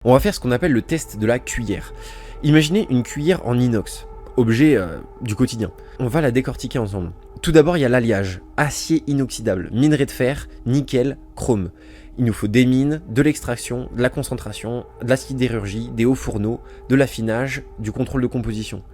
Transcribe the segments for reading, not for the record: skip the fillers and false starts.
On va faire ce qu'on appelle le test de la cuillère. Imaginez une cuillère en inox, objet du quotidien. On va la décortiquer ensemble. Tout d'abord, il y a l'alliage, acier inoxydable, minerai de fer, nickel, chrome. Il nous faut des mines, de l'extraction, de la concentration, de la sidérurgie, des hauts fourneaux, de l'affinage, du contrôle de composition.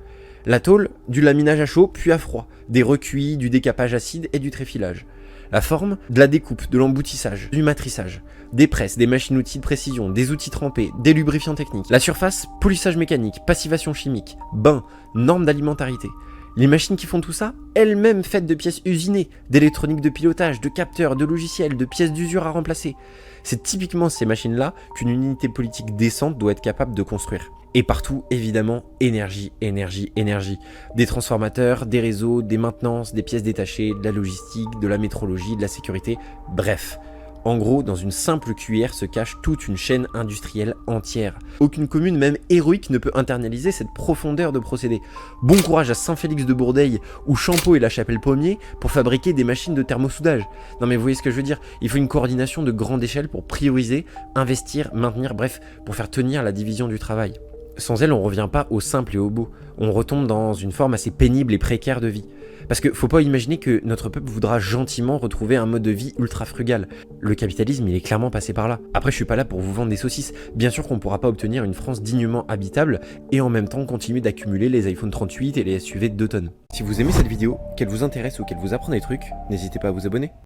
La tôle, du laminage à chaud puis à froid, des recuits, du décapage acide et du tréfilage. La forme, de la découpe, de l'emboutissage, du matrissage, des presses, des machines-outils de précision, des outils trempés, des lubrifiants techniques. La surface, polissage mécanique, passivation chimique, bain, normes d'alimentarité. Les machines qui font tout ça, elles-mêmes faites de pièces usinées, d'électronique de pilotage, de capteurs, de logiciels, de pièces d'usure à remplacer. C'est typiquement ces machines-là qu'une unité politique décente doit être capable de construire. Et partout, évidemment, énergie, énergie, énergie. Des transformateurs, des réseaux, des maintenances, des pièces détachées, de la logistique, de la métrologie, de la sécurité, bref. En gros, dans une simple cuillère se cache toute une chaîne industrielle entière. Aucune commune, même héroïque, ne peut internaliser cette profondeur de procédés. Bon courage à Saint-Félix-de-Bourdeille ou Champeau et la Chapelle-Pommier pour fabriquer des machines de thermosoudage. Non mais vous voyez ce que je veux dire, il faut une coordination de grande échelle pour prioriser, investir, maintenir, bref, pour faire tenir la division du travail. Sans elle, on ne revient pas au simple et au beau. On retombe dans une forme assez pénible et précaire de vie. Parce que faut pas imaginer que notre peuple voudra gentiment retrouver un mode de vie ultra frugal. Le capitalisme, il est clairement passé par là. Après, je suis pas là pour vous vendre des saucisses. Bien sûr qu'on pourra pas obtenir une France dignement habitable et en même temps continuer d'accumuler les iPhone 38 et les SUV de 2 tonnes. Si vous aimez cette vidéo, qu'elle vous intéresse ou qu'elle vous apprend des trucs, n'hésitez pas à vous abonner.